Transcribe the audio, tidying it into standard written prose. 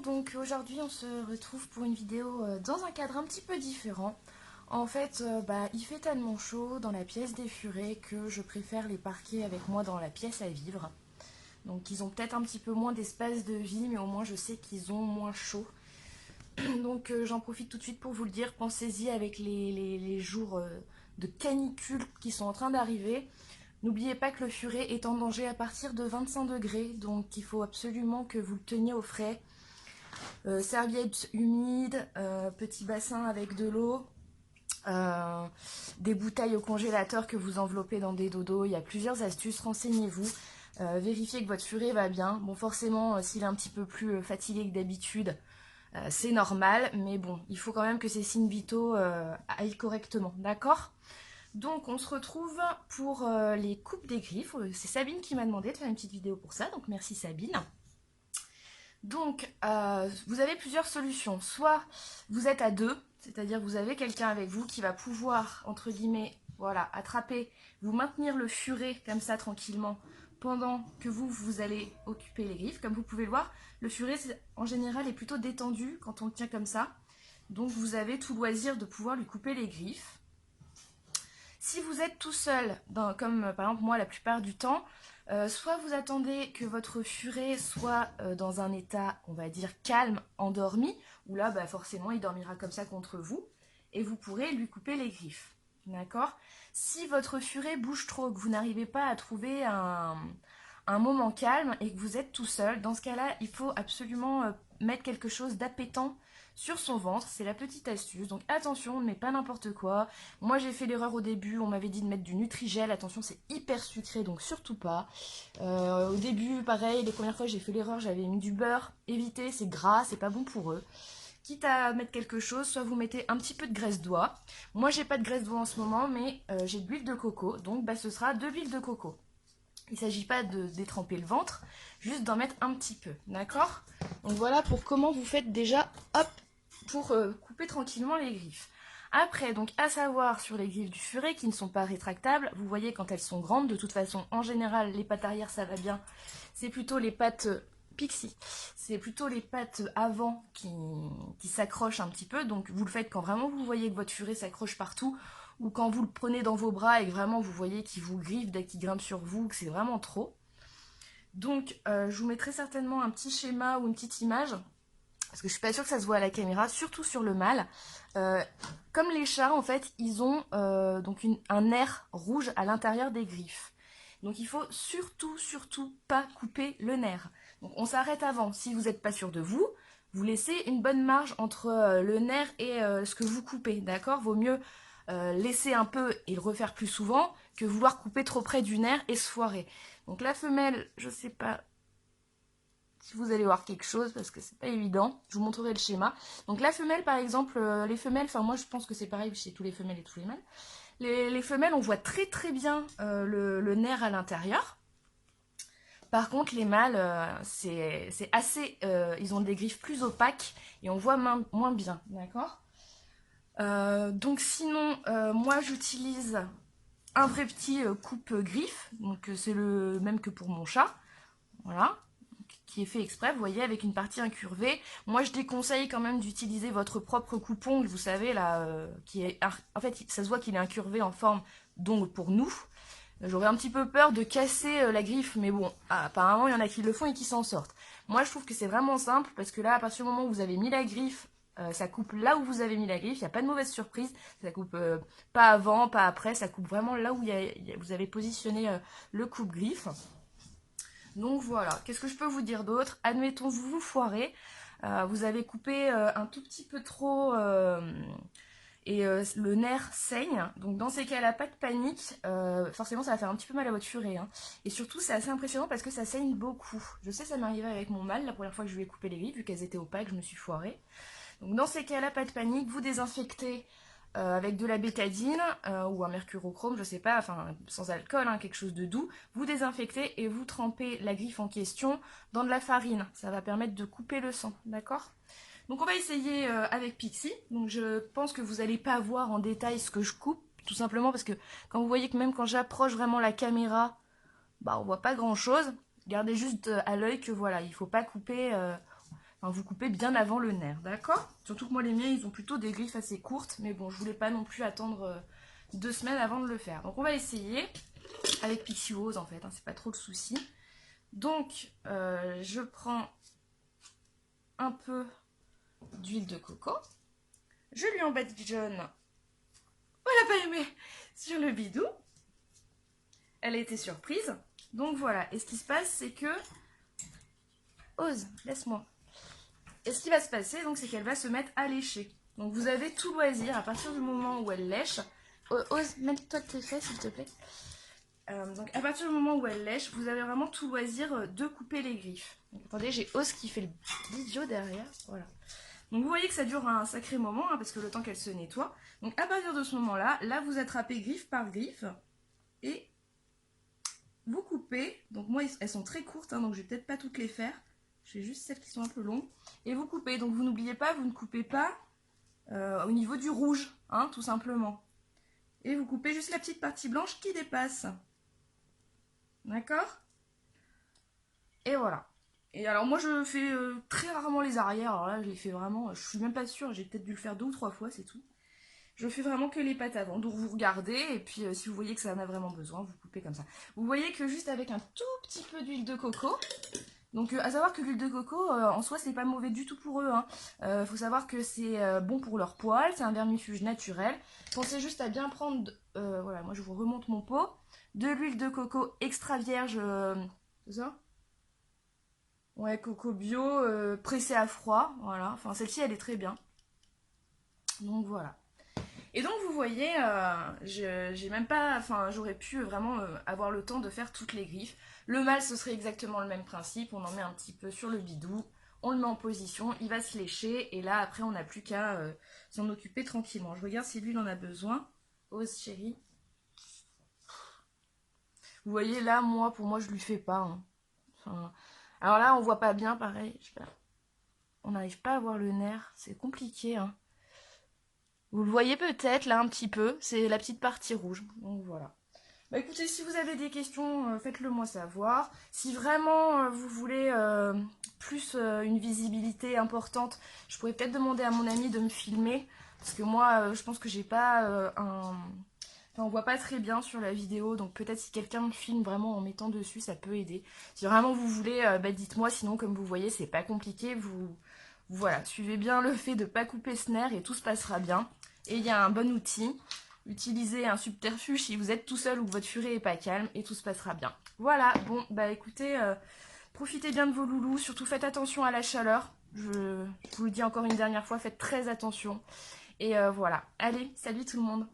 donc aujourd'hui on se retrouve pour une vidéo dans un cadre un petit peu différent. En fait, il fait tellement chaud dans la pièce des furets que je préfère les parquer avec moi dans la pièce à vivre. Donc ils ont peut-être un petit peu moins d'espace de vie, mais au moins je sais qu'ils ont moins chaud. Donc j'en profite tout de suite pour vous le dire, pensez-y avec les jours de canicule qui sont en train d'arriver. N'oubliez pas que le furet est en danger à partir de 25 degrés, donc il faut absolument que vous le teniez au frais. Serviettes humides, petit bassin avec de l'eau, euh, des bouteilles au congélateur que vous enveloppez dans des dodos. Il y a plusieurs astuces, renseignez-vous. Vérifiez que votre furet va bien. Bon, forcément, s'il est un petit peu plus fatigué que d'habitude, c'est normal, mais bon, il faut quand même que ces signes vitaux aillent correctement, d'accord? Donc on se retrouve pour les coupes des griffes. C'est Sabine qui m'a demandé de faire une petite vidéo pour ça, donc merci Sabine. Donc vous avez plusieurs solutions. Soit vous êtes à deux, c'est-à-dire vous avez quelqu'un avec vous qui va pouvoir, entre guillemets, voilà, attraper, vous maintenir le furet comme ça tranquillement pendant que vous allez occuper les griffes. Comme vous pouvez le voir, le furet en général est plutôt détendu quand on le tient comme ça. Donc vous avez tout loisir de pouvoir lui couper les griffes. Si vous êtes tout seul, comme par exemple moi la plupart du temps, soit vous attendez que votre furet soit dans un état, on va dire, calme, endormi, où là forcément il dormira comme ça contre vous, et vous pourrez lui couper les griffes. D'accord? Si votre furet bouge trop, que vous n'arrivez pas à trouver un moment calme et que vous êtes tout seul, dans ce cas-là, il faut absolument mettre quelque chose d'appétant sur son ventre, c'est la petite astuce. Donc attention, on ne met pas n'importe quoi. Moi j'ai fait l'erreur au début, on m'avait dit de mettre du Nutri-Gel, attention c'est hyper sucré donc surtout pas. Au début pareil, les premières fois j'ai fait l'erreur, j'avais mis du beurre, évitez, c'est gras, c'est pas bon pour eux. Quitte à mettre quelque chose, soit vous mettez un petit peu de graisse d'oie. Moi j'ai pas de graisse d'oie en ce moment, mais j'ai de l'huile de coco, donc ce sera de l'huile de coco. Il ne s'agit pas de détremper le ventre, juste d'en mettre un petit peu, d'accord? Donc voilà pour comment vous faites déjà, hop, pour couper tranquillement les griffes. Après, donc à savoir sur les griffes du furet qui ne sont pas rétractables, vous voyez quand elles sont grandes, de toute façon, en général, les pattes arrière ça va bien, c'est plutôt les pattes pixie, c'est plutôt les pattes avant qui s'accrochent un petit peu, donc vous le faites quand vraiment vous voyez que votre furet s'accroche partout, ou quand vous le prenez dans vos bras et que vraiment vous voyez qu'il vous griffe dès qu'il grimpe sur vous, que c'est vraiment trop. Donc je vous mettrai certainement un petit schéma ou une petite image, parce que je suis pas sûre que ça se voit à la caméra, surtout sur le mâle. Comme les chats, en fait, ils ont donc un nerf rouge à l'intérieur des griffes. Donc il faut surtout pas couper le nerf. Donc on s'arrête avant. Si vous n'êtes pas sûr de vous, vous laissez une bonne marge entre le nerf et ce que vous coupez, d'accord? Vaut mieux laisser un peu et le refaire plus souvent que vouloir couper trop près du nerf et se foirer. Donc la femelle, je sais pas si vous allez voir quelque chose parce que c'est pas évident, je vous montrerai le schéma. Donc la femelle par exemple, les femelles, enfin moi je pense que c'est pareil chez tous les femelles et tous les mâles. Les femelles on voit très bien le nerf à l'intérieur. Par contre les mâles c'est assez, ils ont des griffes plus opaques et on voit moins bien, d'accord? Donc sinon moi j'utilise un vrai petit coupe-griffe, donc c'est le même que pour mon chat, voilà, qui est fait exprès, vous voyez, avec une partie incurvée. Moi, je déconseille quand même d'utiliser votre propre coupe-ongle, vous savez, là, qui est... En fait, ça se voit qu'il est incurvé en forme d'ongle pour nous. J'aurais un petit peu peur de casser la griffe, mais bon, apparemment, il y en a qui le font et qui s'en sortent. Moi, je trouve que c'est vraiment simple, parce que là, à partir du moment où vous avez mis la griffe, ça coupe là où vous avez mis la griffe, il n'y a pas de mauvaise surprise, ça coupe pas avant, pas après, ça coupe vraiment là où vous avez positionné le coupe-griffe. Donc voilà, qu'est-ce que je peux vous dire d'autre? Admettons, vous vous foirez, vous avez coupé un tout petit peu trop et le nerf saigne. Donc dans ces cas-là, pas de panique, forcément ça va faire un petit peu mal à votre furet. Hein. Et surtout, c'est assez impressionnant parce que ça saigne beaucoup. Je sais, ça m'est arrivé avec mon mâle, la première fois que je lui ai coupé les griffes, vu qu'elles étaient opaques, je me suis foirée. Donc dans ces cas-là, pas de panique, vous désinfectez avec de la bétadine ou un mercurochrome, je sais pas, enfin sans alcool, hein, quelque chose de doux, vous désinfectez et vous trempez la griffe en question dans de la farine. Ça va permettre de couper le sang, d'accord? Donc on va essayer avec Pixie. Donc je pense que vous n'allez pas voir en détail ce que je coupe, tout simplement parce que quand vous voyez que même quand j'approche vraiment la caméra, on voit pas grand chose. Gardez juste à l'œil que voilà, il faut pas couper Enfin, vous coupez bien avant le nerf, d'accord? Surtout que moi les miens ils ont plutôt des griffes assez courtes, mais bon je voulais pas non plus attendre 2 semaines avant de le faire. Donc on va essayer avec Pixie Rose en fait, hein, c'est pas trop le souci. Donc je prends un peu d'huile de coco, je lui embadigeonne, oh elle a pas aimé, sur le bidou. Elle a été surprise, donc voilà. Et ce qui se passe c'est que, Ose, laisse-moi. Et ce qui va se passer, donc, c'est qu'elle va se mettre à lécher. Donc vous avez tout loisir, à partir du moment où elle lèche, Ose, mets-toi de tes fesses s'il te plaît. Donc à partir du moment où elle lèche, vous avez vraiment tout loisir de couper les griffes. Donc, attendez, j'ai Ose qui fait l'idiot derrière, voilà. Donc vous voyez que ça dure un sacré moment, hein, parce que le temps qu'elle se nettoie. Donc à partir de ce moment-là, là vous attrapez griffe par griffe, et vous coupez. Donc moi, elles sont très courtes, hein, donc je vais peut-être pas toutes les faire. Je fais juste celles qui sont un peu longues. Et vous coupez. Donc vous n'oubliez pas, vous ne coupez pas au niveau du rouge, hein, tout simplement. Et vous coupez juste la petite partie blanche qui dépasse. D'accord? Et voilà. Et alors moi je fais très rarement les arrières. Alors là je les fais vraiment, je suis même pas sûre, j'ai peut-être dû le faire 2 ou 3 fois, c'est tout. Je fais vraiment que les pattes avant. Donc vous regardez et puis si vous voyez que ça en a vraiment besoin, vous coupez comme ça. Vous voyez que juste avec un tout petit peu d'huile de coco. Donc à savoir que l'huile de coco en soi c'est pas mauvais du tout pour eux. Faut savoir que c'est bon pour leur poils, c'est un vermifuge naturel. Pensez juste à bien prendre, voilà, moi je vous remonte mon pot, de l'huile de coco extra vierge, c'est ça? Ouais, coco bio, pressée à froid, voilà. Enfin celle-ci elle est très bien. Donc voilà. Et donc vous voyez, j'ai même pas, enfin j'aurais pu vraiment avoir le temps de faire toutes les griffes. Le mâle ce serait exactement le même principe, on en met un petit peu sur le bidou, on le met en position, il va se lécher et là après on n'a plus qu'à s'en occuper tranquillement. Je regarde si lui il en a besoin. Ose chérie. Vous voyez là, moi pour moi je lui fais pas. Hein. Enfin, alors là on voit pas bien pareil, je sais pas. On n'arrive pas à voir le nerf, c'est compliqué. Hein. Vous le voyez peut-être là un petit peu, c'est la petite partie rouge. Donc voilà. Bah écoutez, si vous avez des questions, faites-le moi savoir. Si vraiment vous voulez plus une visibilité importante, je pourrais peut-être demander à mon ami de me filmer. Parce que moi, je pense que j'ai pas un... Enfin, on voit pas très bien sur la vidéo, donc peut-être si quelqu'un me filme vraiment en mettant dessus, ça peut aider. Si vraiment vous voulez, bah dites-moi, sinon comme vous voyez, c'est pas compliqué. Voilà, suivez bien le fait de pas couper ce nerf et tout se passera bien. Et il y a un bon outil. Utilisez un subterfuge si vous êtes tout seul ou que votre furet est pas calme et tout se passera bien. Voilà, bon, bah écoutez, profitez bien de vos loulous, surtout faites attention à la chaleur. Je vous le dis encore une dernière fois, faites très attention. Et voilà, allez, salut tout le monde.